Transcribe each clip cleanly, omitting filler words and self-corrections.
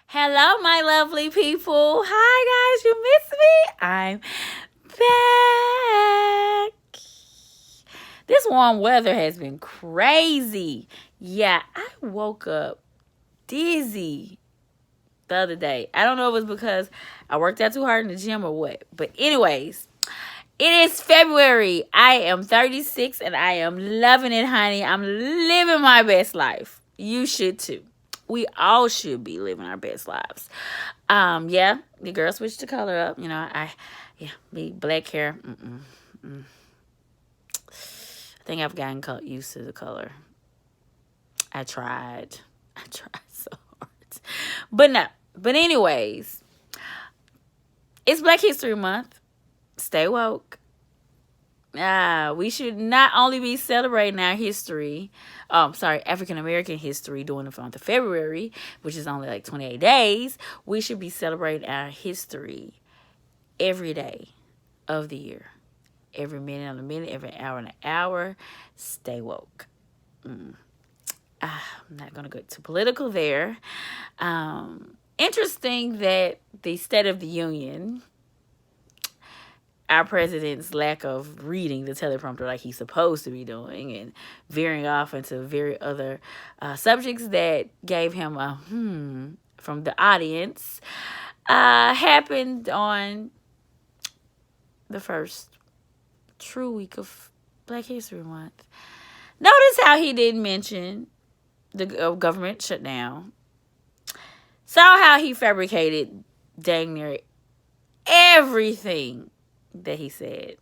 Hello, my lovely people. Hi, guys. You missed me? I'm back. This warm weather has been crazy. Yeah, I woke up dizzy the other day. I don't know if it was because I worked out too hard in the gym or what. But, anyways, it is February. I am 36 and I am loving it, honey. I'm living my best life. You should too. We all should be living our best lives. Yeah, the girl switched the color up. Me black hair. I think I've gotten used to the color. I tried. I tried so hard, but no. But anyways, it's Black History Month. Stay woke. We should not only be celebrating our history, African American history during the month of February, which is only like 28 days. We should be celebrating our history every day of the year. Every minute on the minute, every hour on the hour. Stay woke. I'm not going to go too political there. Interesting that the State of the Union, our president's lack of reading the teleprompter like he's supposed to be doing and veering off into very other subjects that gave him a from the audience, happened on the first true week of Black History Month. Notice how he didn't mention the government shutdown. Saw how he fabricated dang near everything that he said.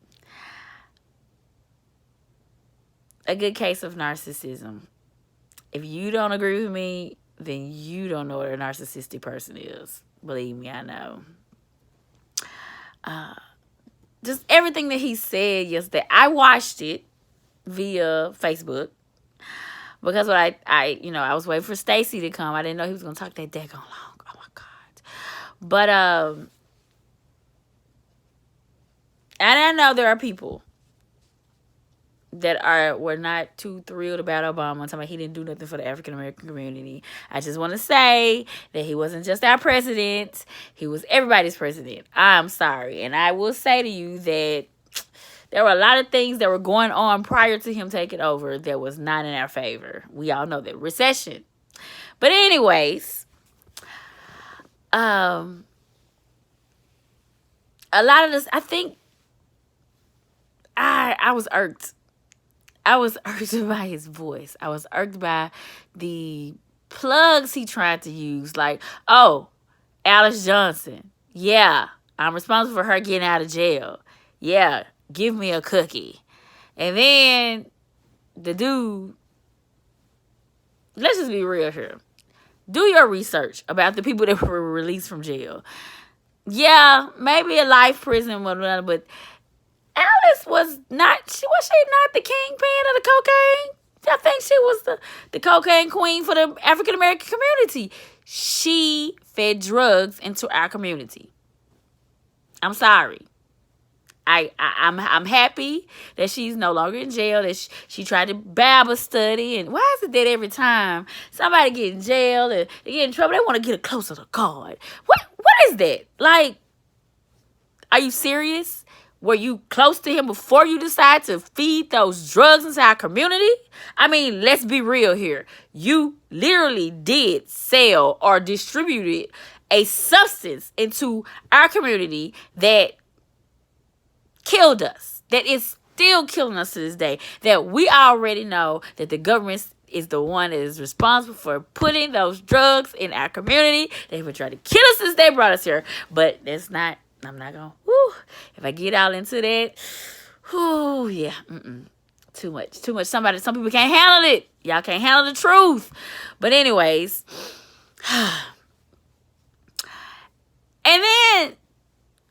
A good case of narcissism. If you don't agree with me, then you don't know what a narcissistic person is. Believe me, I know. Just everything that he said yesterday. I watched it via Facebook because what I was waiting for Stacy to come. I didn't know he was gonna talk that daggone long. Oh my god! But and I know there are people that were not too thrilled about Obama, talking about he didn't do nothing for the African American community. I just want to say that he wasn't just our president; he was everybody's president. I'm sorry, and I will say to you that there were a lot of things that were going on prior to him taking over that was not in our favor. We all know that recession. But anyways, a lot of this, I think, I was irked. I was irked by his voice. I was irked by the plugs he tried to use. Like, oh, Alice Johnson. Yeah, I'm responsible for her getting out of jail. Yeah, give me a cookie. And then the dude, let's just be real here. Do your research about the people that were released from jail. Yeah, maybe a life prison, but Alice was she not the kingpin of the cocaine? I think she was the cocaine queen for the African American community. She fed drugs into our community. I'm sorry. I'm happy that she's no longer in jail, that she tried to Bible study. And why is it that every time somebody get in jail and they get in trouble, they want to get closer to God? What is that? Like, are you serious? Were you close to him before you decide to feed those drugs into our community? I mean, let's be real here. You literally did sell or distributed a substance into our community that killed us, that is still killing us to this day, that we already know that the government is the one that is responsible for putting those drugs in our community. They've been trying to kill us since they brought us here, but I'm not gonna, if I get out into that, yeah, too much. Some people can't handle it. Y'all can't handle the truth. But anyways, and then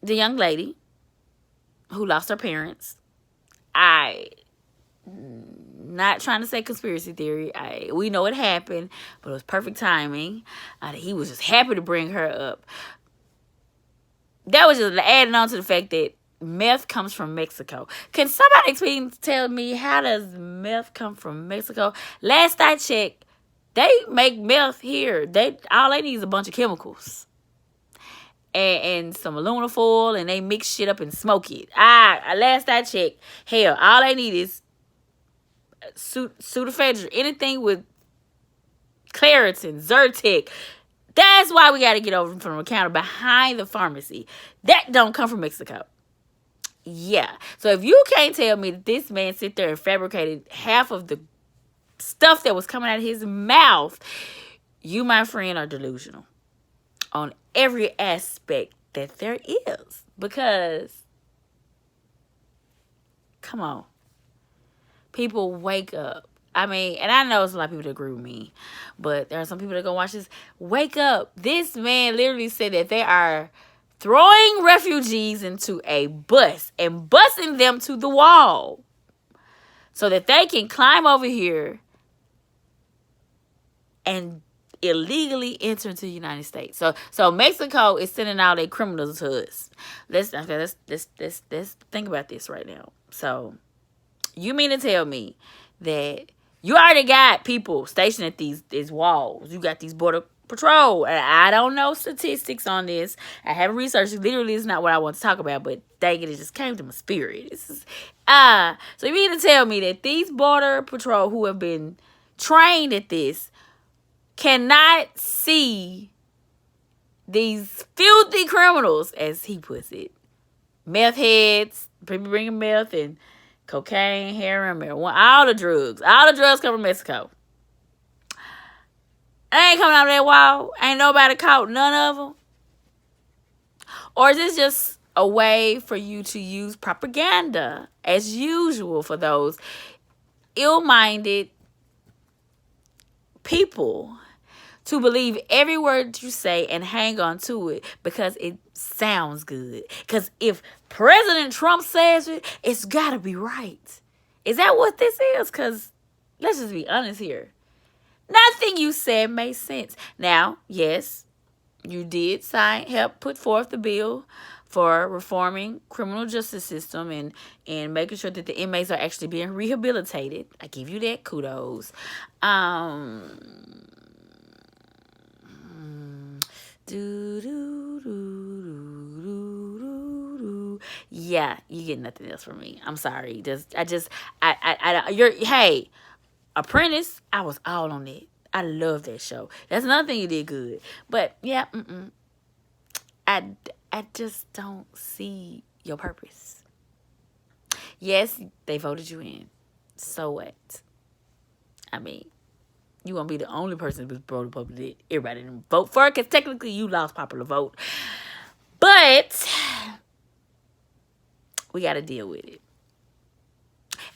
the young lady who lost her parents. Not trying to say conspiracy theory. We know it happened, but it was perfect timing. He was just happy to bring her up. That was just adding on to the fact that meth comes from Mexico. Can somebody tell me, how does meth come from Mexico? Last I checked, They make meth here. All they need is a bunch of chemicals and some aluminum foil, and they mix shit up and smoke it. Last I checked, hell, all they need is Sudafedrin, anything with Claritin, Zyrtec. That's why we got to get over from the counter behind the pharmacy. That don't come from Mexico. Yeah. So if you can't tell me that this man sit there and fabricated half of the stuff that was coming out of his mouth, you, my friend, are delusional on every aspect that there is. Because, come on. People wake up. I mean, and I know there's a lot of people that agree with me, but there are some people that go watch this. Wake up. This man literally said that they are throwing refugees into a bus and busing them to the wall so that they can climb over here and illegally enter into the United States. So Mexico is sending out their criminals to us. Let's think about this right now. So you mean to tell me that you already got people stationed at these walls? You got these border patrol. And I don't know statistics on this. I haven't researched it. Literally, it's not what I want to talk about. But dang it just came to my spirit. So you mean to tell me that these border patrol who have been trained at this cannot see these filthy criminals, as he puts it, meth heads, people bringing meth and cocaine, heroin, marijuana, all the drugs come from Mexico. They ain't coming out of that wall. Ain't nobody caught none of them. Or is this just a way for you to use propaganda, as usual, for those ill-minded people to believe every word you say and hang on to it because it sounds good? Because if President Trump says it, it's got to be right. Is that what this is? Because let's just be honest here. Nothing you said made sense. Now, yes, you did help put forth the bill for reforming criminal justice system and making sure that the inmates are actually being rehabilitated. I give you that. Kudos. Yeah, you get nothing else from me. I'm sorry. Hey, Apprentice, I was all on it. I love that show. That's another thing you did good. But yeah, I just don't see your purpose. Yes, they voted you in. So what? I mean, you won't be the only person who's voted publicly. Everybody didn't vote for it because technically you lost popular vote. But we got to deal with it.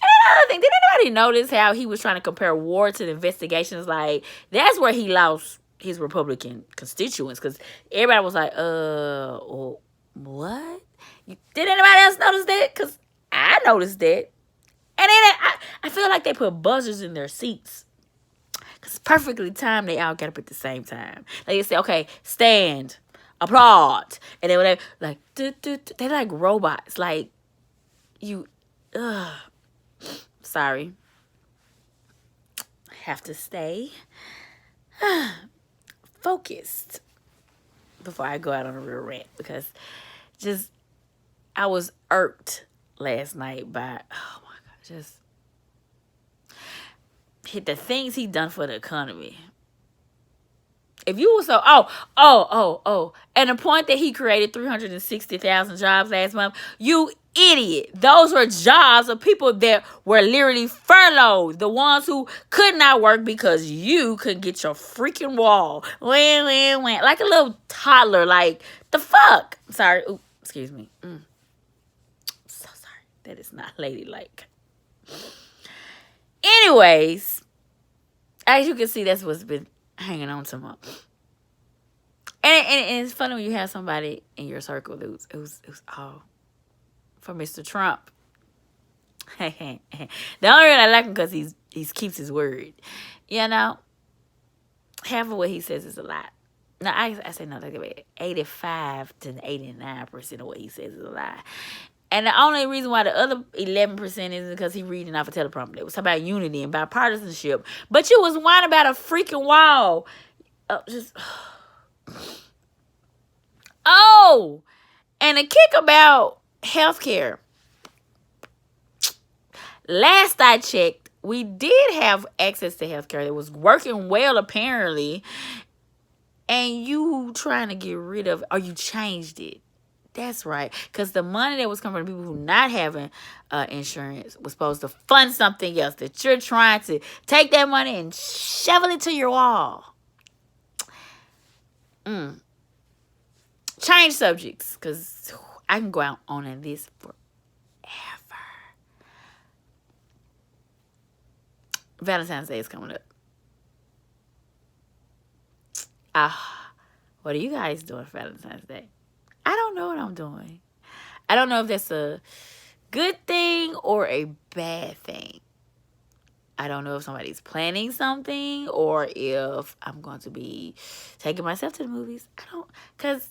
And another thing, did anybody notice how he was trying to compare war to the investigations? Like, that's where he lost his Republican constituents, because everybody was like, what? Did anybody else notice that? Because I noticed that. And then I feel like they put buzzers in their seats. Because perfectly timed, they all got up at the same time. Like, they say, okay, stand, applaud. And then when they, like, they're like robots. Like, sorry. Have to stay focused before I go out on a real rant, because I was irked last night by, oh my God, just the things he done for the economy. If you were so, and the point that he created 360,000 jobs last month, you idiot. Those were jobs of people that were literally furloughed. The ones who could not work because you couldn't get your freaking wall. Like a little toddler. Like, the fuck? Sorry. Ooh, excuse me. So sorry. That is not ladylike. Anyways, as you can see, that's what's been hanging on to my. And it's funny when you have somebody in your circle who's all for Mr. Trump. The only reason I like him because he keeps his word. You know, half of what he says is a lie. No, I say no, like 85 to 89% of what he says is a lie. And the only reason why the other 11% is because he reading off a teleprompter. It was about unity and bipartisanship. But you was whining about a freaking wall. Oh, and a kick about healthcare. Last I checked, we did have access to healthcare that was working well, apparently. And you trying to get rid of, or you changed it. That's right. Because the money that was coming from people who not having insurance was supposed to fund something else. That you're trying to take that money and shovel it to your wall. Change subjects. Because I can go out on this forever. Valentine's Day is coming up. What are you guys doing for Valentine's Day? I don't know what I'm doing. I don't know if that's a good thing or a bad thing. I don't know if somebody's planning something or if I'm going to be taking myself to the movies. I don't, because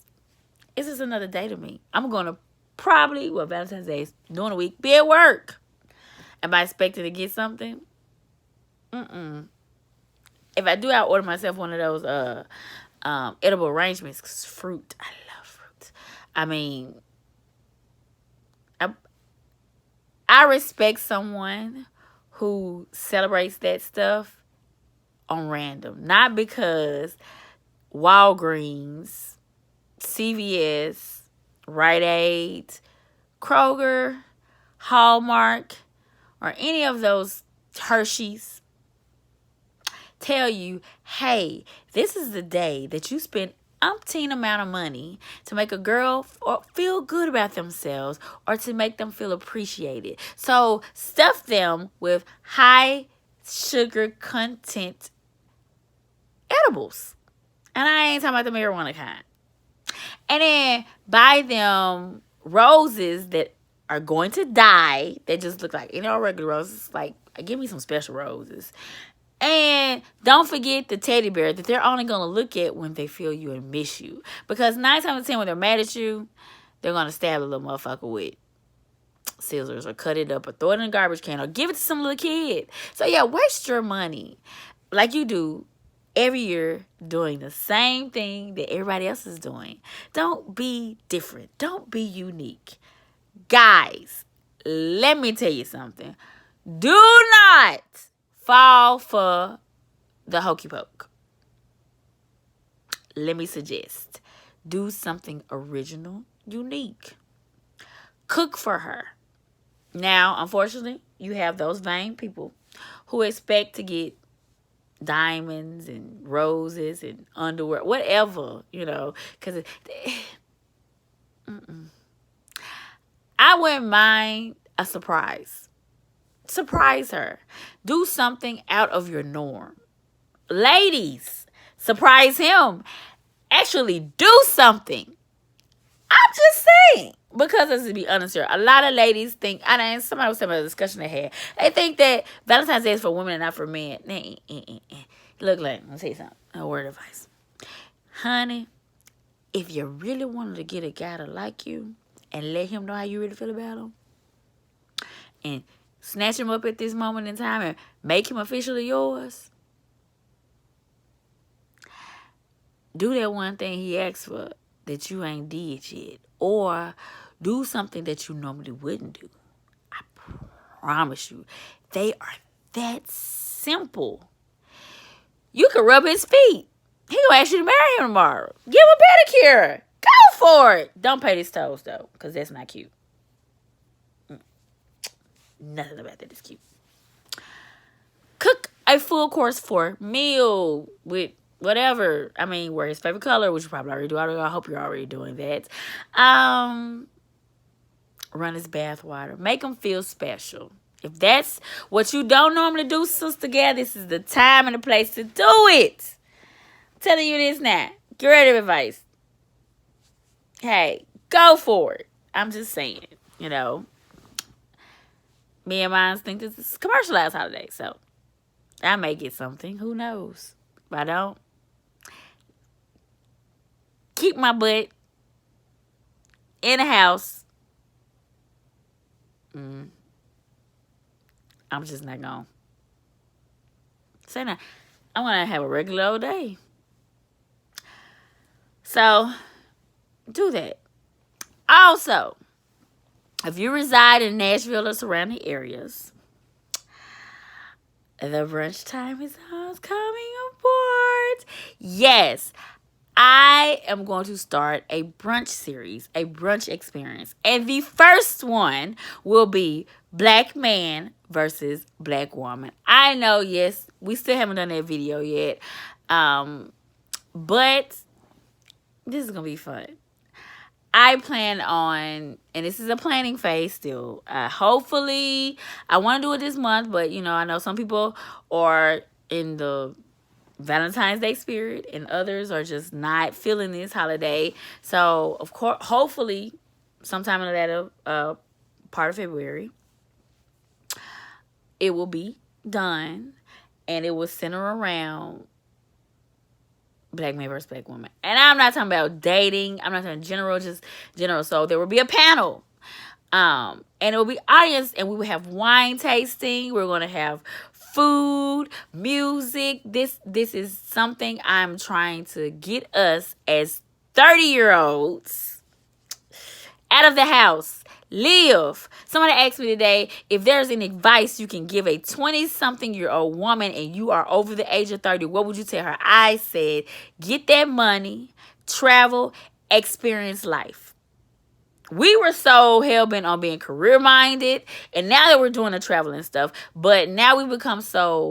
it's just another day to me. I'm going to probably, Valentine's Day is during the week, be at work. Am I expecting to get something? If I do, I'll order myself one of those edible arrangements. 'Cause fruit, I love fruit. I mean, I respect someone who celebrates that stuff on random. Not because Walgreens, CVS, Rite Aid, Kroger, Hallmark, or any of those Hershey's tell you, hey, this is the day that you spend umpteen amount of money to make a girl feel good about themselves or to make them feel appreciated. So stuff them with high sugar content edibles. And I ain't talking about the marijuana kind. And then buy them roses that are going to die. They just look like any regular roses. Like, give me some special roses. And don't forget the teddy bear that they're only going to look at when they feel you and miss you. Because 9 times out of 10 when they're mad at you, they're going to stab a little motherfucker with scissors or cut it up or throw it in a garbage can or give it to some little kid. So yeah, waste your money like you do every year doing the same thing that everybody else is doing. Don't be different. Don't be unique. Guys, let me tell you something. Do not fall for the hokey poke. Let me suggest, do something original, unique. Cook for her. Now, unfortunately, you have those vain people who expect to get diamonds and roses and underwear, whatever, because I wouldn't mind a surprise. Surprise her. Do something out of your norm. Ladies, surprise him. Actually do something. I'm just saying. Because let's be honest here, a lot of ladies think, and somebody was talking about a discussion they had, they think that Valentine's Day is for women and not for men. Look, let me say something. A word of advice. Honey, if you really wanted to get a guy to like you and let him know how you really feel about him, and snatch him up at this moment in time and make him officially yours, do that one thing he asked for that you ain't did yet. Or do something that you normally wouldn't do. I promise you. They are that simple. You can rub his feet. He gonna ask you to marry him tomorrow. Give him a pedicure. Go for it. Don't paint his toes, though, because that's not cute. Nothing about that is cute. Cook a full course for meal with whatever. I mean, wear his favorite color, which you probably already do. I hope you're already doing that. Run his bath water. Make him feel special. If that's what you don't normally do, sister gal, this is the time and the place to do it. I'm telling you this now. Get rid of advice. Hey, go for it. I'm just saying, Me and mine think this is a commercialized holiday, so I may get something. Who knows? If I don't, keep my butt in the house Mm, I'm just not gonna say that. I'm gonna have a regular old day. So do that. Also, if you reside in Nashville or surrounding areas, the brunch time is coming aboard. Yes, I am going to start a brunch series, a brunch experience. And the first one will be Black man versus Black woman. I know, yes, we still haven't done that video yet. But this is going to be fun. I plan on, and this is a planning phase still. Hopefully, I want to do it this month, but I know some people are in the Valentine's Day spirit, and others are just not feeling this holiday. So, of course, hopefully, sometime in that part of February, it will be done, and it will center around Black man versus Black woman. And I'm not talking about dating. I'm not talking general, just general. So there will be a panel. And it will be audience, and we will have wine tasting. We're going to have food, music. This is something I'm trying to get us as 30-year-olds out of the house. Live. Somebody asked me today if there's any advice you can give a 20-something-year-old woman and you are over the age of 30. What would you tell her? I said, get that money, travel, experience life. We were so hell-bent on being career-minded, and now that we're doing the traveling stuff, but now we become so